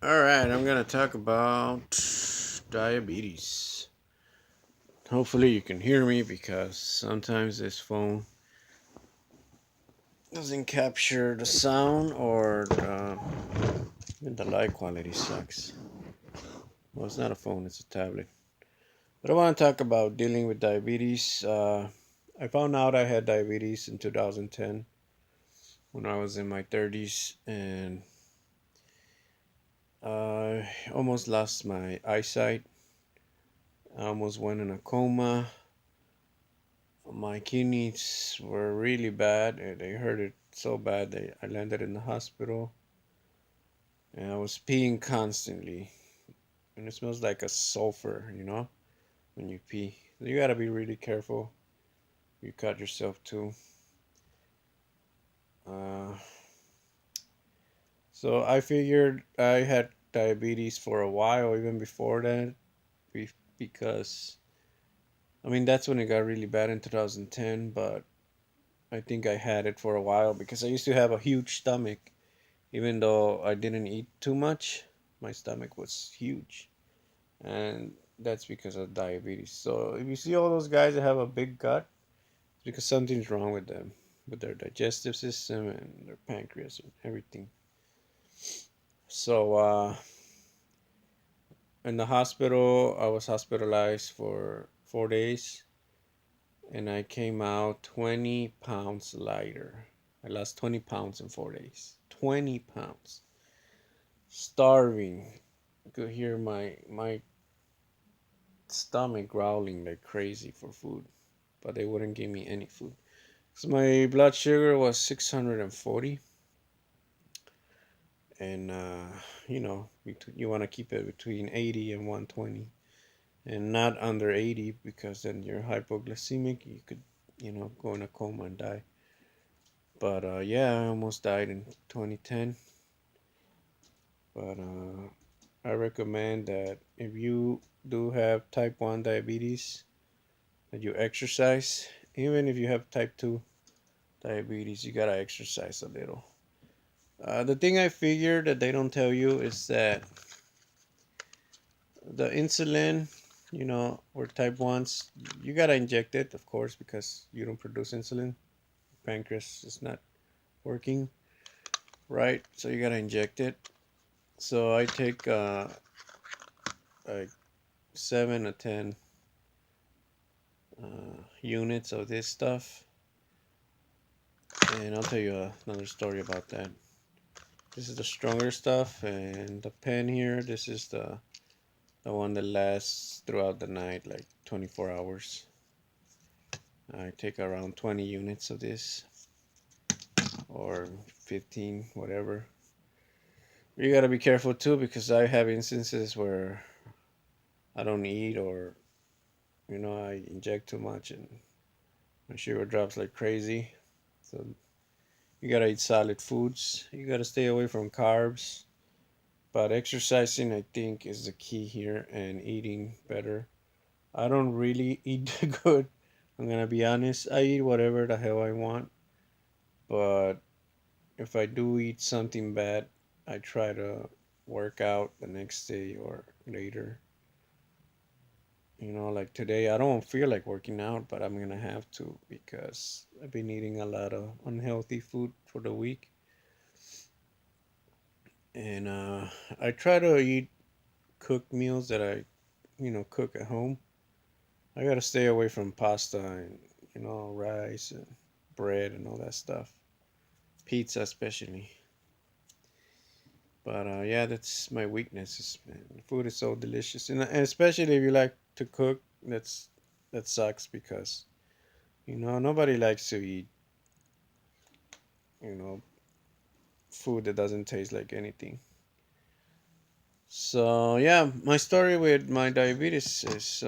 Alright, I'm gonna talk about diabetes. Hopefully, you can hear me because sometimes this phone doesn't capture the sound or even the light quality sucks. Well, it's not a phone, it's a tablet. But I want to talk about dealing with diabetes. I found out I had diabetes in 2010 when I was in my 30s, and I almost lost my eyesight. I almost went in a coma. My kidneys were really bad. They hurt it so bad that I landed in the hospital, and I was peeing constantly. And it smells like a sulfur, when you pee. You gotta be really careful. You cut yourself too. Uh, so I figured I had diabetes for a while, even before that, because I mean that's when it got really bad in 2010. But I think I had it for a while because I used to have a huge stomach. Even though I didn't eat too much, my stomach was huge. And that's because of diabetes. So if you see all those guys that have a big gut, it's because something's wrong with them, with their digestive system and their pancreas and everything. So in the hospital, I was hospitalized for 4 days, and I came out 20 pounds lighter. I lost 20 pounds in 4 days. 20 pounds. Starving. You could hear my stomach growling like crazy for food, but they wouldn't give me any food. So my blood sugar was 640, and you want to keep it between 80 and 120, and not under 80 because then you're hypoglycemic. You could, go in a coma and die. But yeah, I almost died in 2010. But I recommend that if you do have type 1 diabetes, that you exercise. Even if you have type 2 diabetes, you gotta exercise a little. The thing I figure that they don't tell you is that the insulin, or type 1s, you gotta inject it, of course, because you don't produce insulin. Pancreas is not working right, so you gotta inject it. So I take like 7 to 10 units of this stuff, and I'll tell you another story about that. This is the stronger stuff, and the pen here, this is the one that lasts throughout the night, like 24 hours. I take around 20 units of this, or 15, whatever. You gotta be careful too, because I have instances where I don't eat, or I inject too much and my sugar drops like crazy. So you gotta eat solid foods. You gotta stay away from carbs. But exercising, I think, is the key here, and eating better. I don't really eat good. I'm gonna be honest. I eat whatever the hell I want, but if I do eat something bad, I try to work out the next day or later. Like today, I don't feel like working out, but I'm gonna have to because I've been eating a lot of unhealthy food for the week. And I try to eat cooked meals that I, cook at home. I gotta stay away from pasta and, rice and bread and all that stuff. Pizza, especially. But yeah, that's my weaknesses, man. Food is so delicious, and especially if you like to cook, that sucks because nobody likes to eat you know food that doesn't taste like anything. So yeah, my story with my diabetes is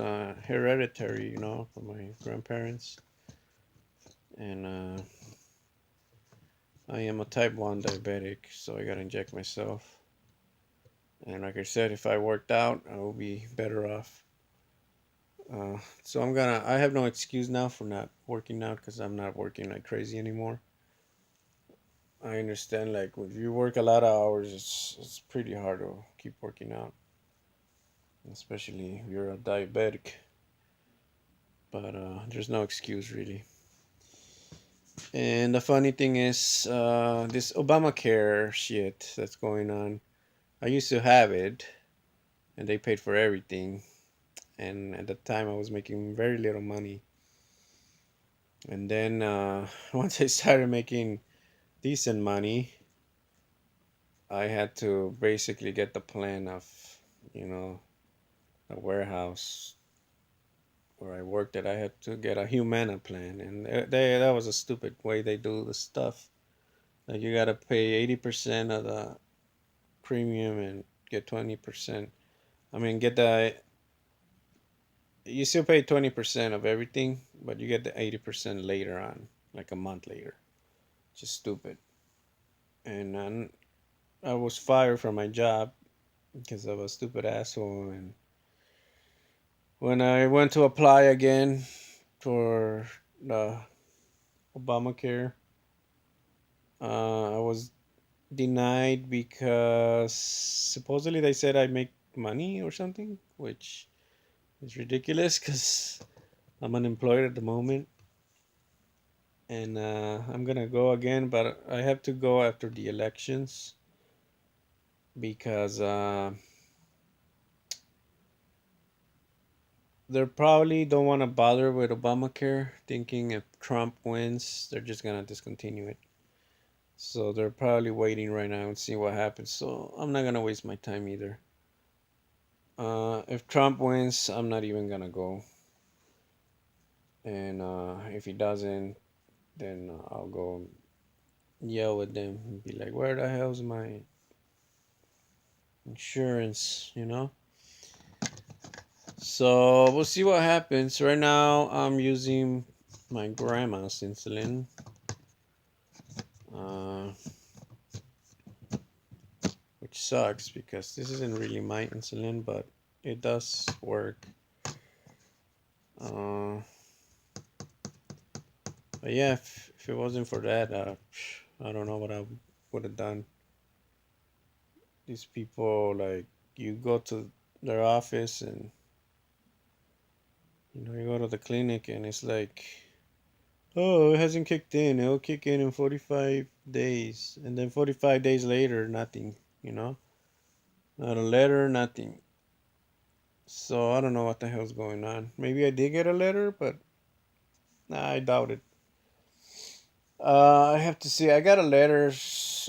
hereditary, from my grandparents, and I am a type 1 diabetic, so I gotta inject myself. And like I said, if I worked out, I will be better off. So I have no excuse now for not working out because I'm not working like crazy anymore. I understand, like, if you work a lot of hours, it's pretty hard to keep working out, especially if you're a diabetic. But there's no excuse really. And the funny thing is, this Obamacare shit that's going on. I used to have it, and they paid for everything. And at the time, I was making very little money. And then once I started making decent money, I had to basically get the plan of, you know, a warehouse where I worked at. I had to get a Humana plan, and that was a stupid way they do the stuff. Like you gotta pay 80% of the premium and get 20%. I mean, get the you still pay 20% of everything, but you get the 80% later on, like a month later. Just stupid. And I was fired from my job because of a stupid asshole. And when I went to apply again for the Obamacare, I was denied because supposedly they said I make money or something, which is ridiculous because I'm unemployed at the moment. And I'm gonna go again, but I have to go after the elections because they probably don't want to bother with Obamacare, thinking if Trump wins, they're just gonna discontinue it. So they're probably waiting right now and see what happens. So I'm not gonna waste my time either. If Trump wins, I'm not even gonna go, and if he doesn't, then I'll go yell at them and be like, "Where the hell's my insurance?" You know. So we'll see what happens. Right now, I'm using my grandma's insulin. Uh, which sucks because this isn't really my insulin, but it does work. Uh, but yeah, if it wasn't for that, I don't know what I would have done. These people, like, you go to their office and you go to the clinic and it's like, oh, it hasn't kicked in. It'll kick in 45 days, and then 45 days later, nothing. You know, not a letter, nothing. So I don't know what the hell's going on. Maybe I did get a letter, but nah, I doubt it. I have to see. I got a letter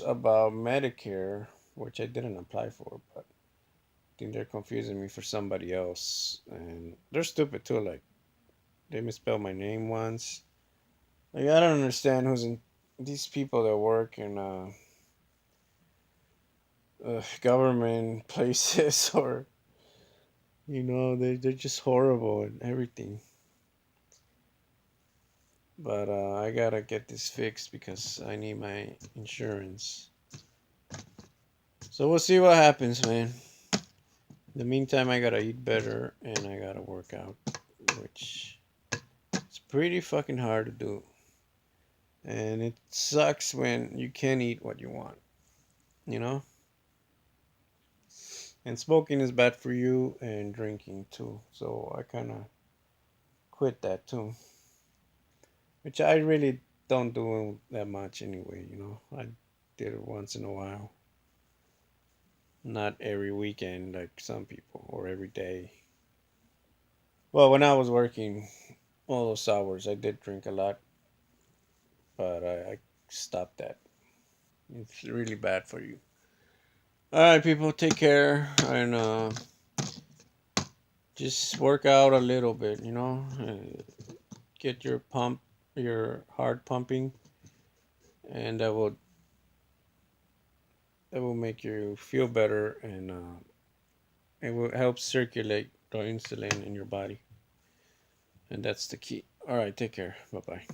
about Medicare, which I didn't apply for, but I think they're confusing me for somebody else, and they're stupid too. Like they misspelled my name once. Like I don't understand who's in these people that work in government places or they're just horrible and everything. But I gotta get this fixed because I need my insurance. So we'll see what happens, man. In the meantime, I gotta eat better and I gotta work out, which is pretty fucking hard to do. And it sucks when you can't eat what you want, you know? And smoking is bad for you and drinking too. So I kind of quit that too, which I really don't do that much anyway. I did it once in a while, not every weekend like some people or every day. Well, when I was working all those hours, I did drink a lot, but I stopped that. It's really bad for you. All right, people, take care and just work out a little bit. Get your heart pumping, and that will make you feel better, and it will help circulate the insulin in your body, and that's the key. All right, take care. Bye bye.